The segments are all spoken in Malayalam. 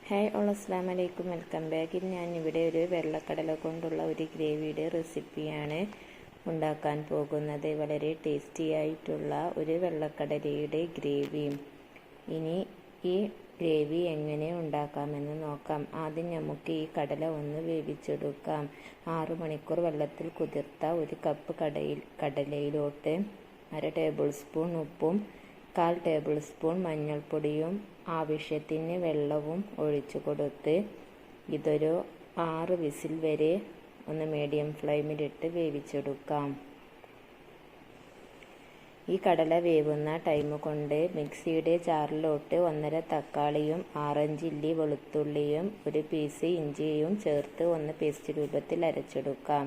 ഹായ് ഓൾ, അസ്സലാമു അലൈക്കും. Welcome back. ഞാൻ ഇവിടെ ഒരു വെള്ളക്കടല കൊണ്ടുള്ള ഒരു ഗ്രേവിയുടെ റെസിപ്പിയാണ് ഉണ്ടാക്കാൻ പോകുന്നത്. വളരെ ടേസ്റ്റി ആയിട്ടുള്ള ഒരു വെള്ളക്കടലയുടെ ഗ്രേവിയും. ഇനി ഈ ഗ്രേവി എങ്ങനെ ഉണ്ടാക്കാമെന്ന് നോക്കാം. ആദ്യം നമുക്ക് ഈ കടല ഒന്ന് വേവിച്ചെടുക്കാം. 6 മണിക്കൂർ വെള്ളത്തിൽ കുതിർത്ത ഒരു കപ്പ് കടലയിലോട്ട് 1/2 ടേബിൾ സ്പൂൺ ഉപ്പും 1/4 ടേബിൾ സ്പൂൺ മഞ്ഞൾപ്പൊടിയും ആവശ്യത്തിന് വെള്ളവും ഒഴിച്ചു കൊടുത്ത് ഇതൊരു 6 വിസിൽ വരെ ഒന്ന് മീഡിയം ഫ്ലെയിമിലിട്ട് വേവിച്ചെടുക്കാം. ഈ കടല വേവുന്ന ടൈം കൊണ്ട് മിക്സിയുടെ ജാറിലോട്ട് 1/2 തക്കാളിയും 6 ഇല്ലി വെളുത്തുള്ളിയും 1 പീസ് ഇഞ്ചിയും ചേർത്ത് ഒന്ന് പേസ്റ്റ് രൂപത്തിൽ അരച്ചെടുക്കാം.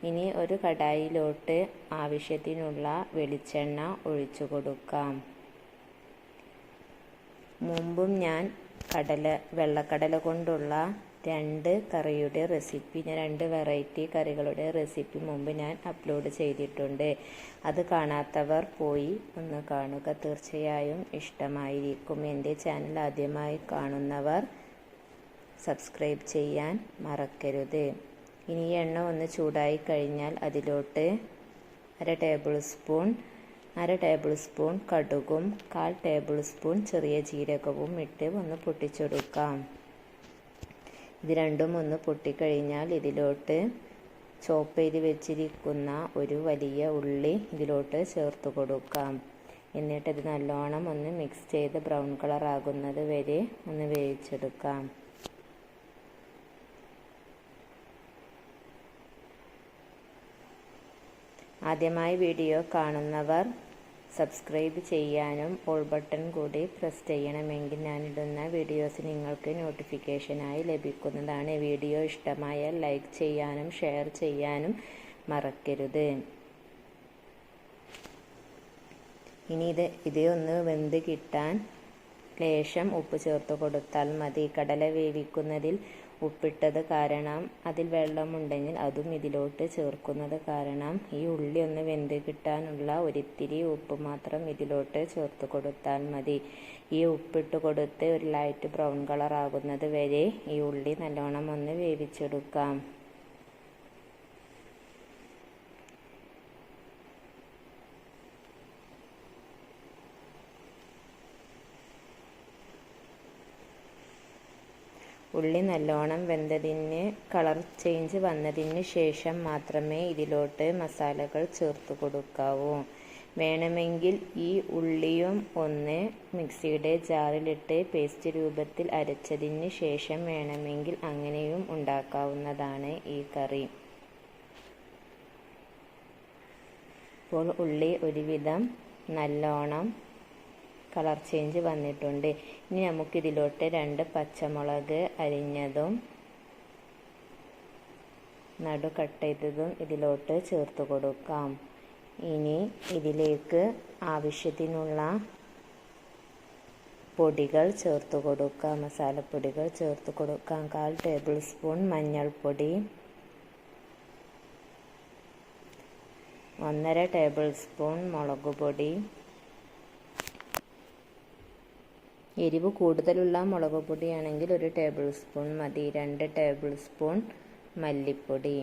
ഇനി ഒരു കടായിലോട്ട് ആവശ്യത്തിനുള്ള വെളിച്ചെണ്ണ ഒഴിച്ചു കൊടുക്കാം. മുമ്പും ഞാൻ വെള്ളക്കടല കൊണ്ടുള്ള 2 കറിയുടെ റെസിപ്പി, 2 വെറൈറ്റി കറികളുടെ റെസിപ്പി മുമ്പ് ഞാൻ അപ്ലോഡ് ചെയ്തിട്ടുണ്ട്. അത് കാണാത്തവർ പോയി ഒന്ന് കാണുക. തീർച്ചയായും ഇഷ്ടമായിരിക്കും. എൻ്റെ ചാനൽ ആദ്യമായി കാണുന്നവർ സബ്സ്ക്രൈബ് ചെയ്യാൻ മറക്കരുത്. ഇനി എണ്ണ ഒന്ന് ചൂടായി കഴിഞ്ഞാൽ അതിലോട്ട് 1/2 ടേബിൾ സ്പൂൺ കടുകും 1/4 ടേബിൾ സ്പൂൺ ചെറിയ ജീരകവും ഇട്ട് ഒന്ന് പൊട്ടിച്ചെടുക്കാം. ഇത് രണ്ടും ഒന്ന് പൊട്ടിക്കഴിഞ്ഞാൽ ഇതിലോട്ട് ചോപ്പ് ചെയ്ത് വെച്ചിരിക്കുന്ന ഒരു വലിയ ഉള്ളി ഇതിലോട്ട് ചേർത്ത് കൊടുക്കാം. എന്നിട്ട് ഇത് നല്ലോണം ഒന്ന് മിക്സ് ചെയ്ത് ബ്രൗൺ കളർ ആകുന്നത് വരെ ഒന്ന് വേവിച്ചെടുക്കാം. ആദ്യമായി വീഡിയോ കാണുന്നവർ സബ്സ്ക്രൈബ് ചെയ്യാനും ഓൾ ബട്ടൺ കൂടി പ്രസ് ചെയ്യണമെങ്കിൽ ഞാനിടുന്ന വീഡിയോസ് നിങ്ങൾക്ക് നോട്ടിഫിക്കേഷനായി ലഭിക്കുന്നതാണ്. വീഡിയോ ഇഷ്ടമായാൽ ലൈക്ക് ചെയ്യാനും ഷെയർ ചെയ്യാനും മറക്കരുത്. ഇനി ഇത് ഒന്ന് വെന്ത് കിട്ടാൻ ലേശം ഉപ്പ് ചേർത്ത് കൊടുത്താൽ മതി. കടല വേവിക്കുന്നതിൽ ഉപ്പിട്ടത് കാരണം അതിൽ വെള്ളമുണ്ടെങ്കിൽ അതും ഇതിലോട്ട് ചേർക്കുന്നത് കാരണം ഈ ഉള്ളി ഒന്ന് വെന്ത് കിട്ടാനുള്ള ഒരിത്തിരി ഉപ്പ് മാത്രം ഇതിലോട്ട് ചേർത്ത് കൊടുത്താൽ മതി. ഈ ഉപ്പിട്ട് കൊടുത്ത് ഒരു ലൈറ്റ് ബ്രൗൺ കളർ ആകുന്നത് വരെ ഈ ഉള്ളി നല്ലോണം ഒന്ന് വേവിച്ചെടുക്കാം. ഉള്ളി നല്ലോണം വെന്തതിന് കളർ ചേഞ്ച് വന്നതിന് ശേഷം മാത്രമേ ഇതിലോട്ട് മസാലകൾ ചേർത്ത് കൊടുക്കാവൂ. വേണമെങ്കിൽ ഈ ഉള്ളിയും ഒന്ന് മിക്സിയുടെ ജാറിലിട്ട് പേസ്റ്റ് രൂപത്തിൽ അരച്ചതിന് ശേഷം വേണമെങ്കിൽ അങ്ങനെയും ഉണ്ടാക്കാവുന്നതാണ് ഈ കറി. ഇപ്പോൾ ഉള്ളി ഒരുവിധം നല്ലോണം കളർ ചേഞ്ച് വന്നിട്ടുണ്ട്. ഇനി നമുക്കിതിലോട്ട് 2 പച്ചമുളക് അരിഞ്ഞതും നടു കട്ട് ചെയ്തതും ഇതിലോട്ട് ചേർത്ത് കൊടുക്കാം. ഇനി ഇതിലേക്ക് ആവശ്യത്തിനുള്ള പൊടികൾ ചേർത്ത് കൊടുക്കാം. മസാലപ്പൊടികൾ ചേർത്ത് കൊടുക്കാം. 1/4 ടേബിൾ സ്പൂൺ മഞ്ഞൾപ്പൊടി, 1/2 ടേബിൾ സ്പൂൺ മുളക് പൊടി, എരിവ് കൂടുതലുള്ള മുളക് പൊടിയാണെങ്കിൽ 1 ടേബിൾ സ്പൂൺ മതി, 2 ടേബിൾ സ്പൂൺ മല്ലിപ്പൊടി.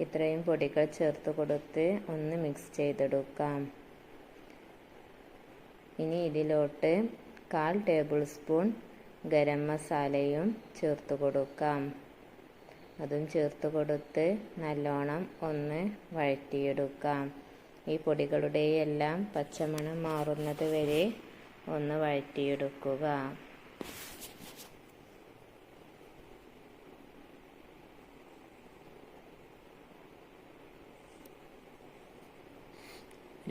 ഇത്രയും പൊടികൾ ചേർത്ത് കൊടുത്ത് ഒന്ന് മിക്സ് ചെയ്തെടുക്കാം. ഇനി ഇതിലോട്ട് 1/4 ടേബിൾ സ്പൂൺ ഗരം മസാലയും ചേർത്ത് കൊടുക്കാം. അതും ചേർത്ത് കൊടുത്ത് നല്ലോണം ഒന്ന് വഴറ്റിയെടുക്കാം. ഈ പൊടികളുടെ എല്ലാം പച്ചമണം മാറുന്നത് വരെ ഒന്ന് വഴറ്റിയെടുക്കുക.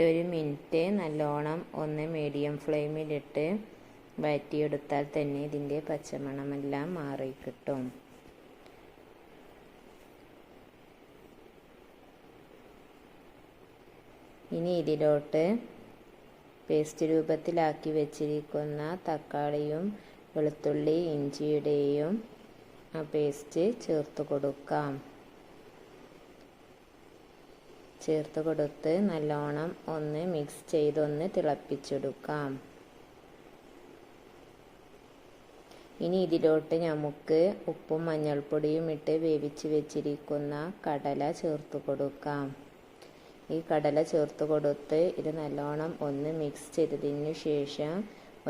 ഒരു മിനിറ്റ് നല്ലോണം ഒന്ന് മീഡിയം ഫ്ലെയിമിലിട്ട് വഴറ്റിയെടുത്താൽ തന്നെ ഇതിൻ്റെ പച്ചമണമെല്ലാം മാറിക്കിട്ടും. ഇനി ഇതിലോട്ട് പേസ്റ്റ് രൂപത്തിലാക്കി വെച്ചിരിക്കുന്ന തക്കാളിയും വെളുത്തുള്ളി ഇഞ്ചിയുടെയും പേസ്റ്റ് ചേർത്ത് കൊടുക്കാം. ചേർത്ത് കൊടുത്ത് നല്ലോണം ഒന്ന് മിക്സ് ചെയ്തൊന്ന് തിളപ്പിച്ചെടുക്കാം. ഇനി ഇതിലോട്ട് നമുക്ക് ഉപ്പും മഞ്ഞൾപ്പൊടിയും ഇട്ട് വേവിച്ച് വെച്ചിരിക്കുന്ന കടല ചേർത്ത് കൊടുക്കാം. ഈ കടല ചേർത്ത് കൊടുത്ത് ഇത് നല്ലോണം ഒന്ന് മിക്സ് ചെയ്തതിന് ശേഷം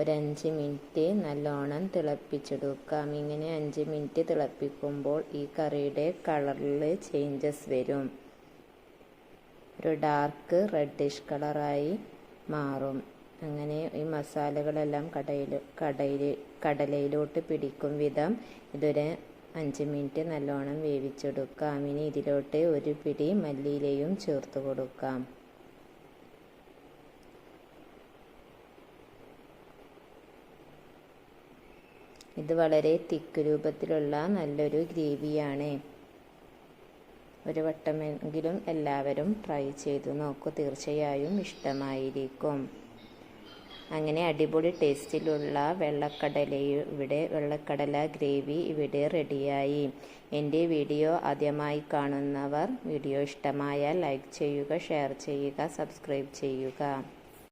ഒരു 5 മിനിറ്റ് നല്ലോണം തിളപ്പിച്ചെടുക്കാം. ഇങ്ങനെ 5 മിനിറ്റ് തിളപ്പിക്കുമ്പോൾ ഈ കറിയുടെ കളറിൽ ചേഞ്ചസ് വരും. ഒരു ഡാർക്ക് റെഡിഷ് കളറായി മാറും. അങ്ങനെ ഈ മസാലകളെല്ലാം കടലയിലോട്ട് പിടിക്കും വിധം ഇതൊരു 5 മിനിറ്റ് നല്ലോണം വേവിച്ചെടുക്കാം. ഇനി ഇതിലോട്ട് ഒരു പിടി മല്ലിയിലയും ചേർത്ത് കൊടുക്കാം. ഇത് വളരെ തിക്ക് രൂപത്തിലുള്ള നല്ലൊരു ഗ്രേവിയാണ്. ഒരു വട്ടമെങ്കിലും എല്ലാവരും ട്രൈ ചെയ്തു നോക്കൂ, തീർച്ചയായും ഇഷ്ടമായിരിക്കും. അങ്ങനെ അടിപൊളി ടേസ്റ്റിലുള്ള വെള്ളക്കടല ഗ്രേവി ഇവിടെ റെഡിയായി. എൻ്റെ വീഡിയോ ആദ്യമായി കാണുന്നവർ വീഡിയോ ഇഷ്ടമായാൽ ലൈക്ക് ചെയ്യുക, ഷെയർ ചെയ്യുക, സബ്സ്ക്രൈബ് ചെയ്യുക.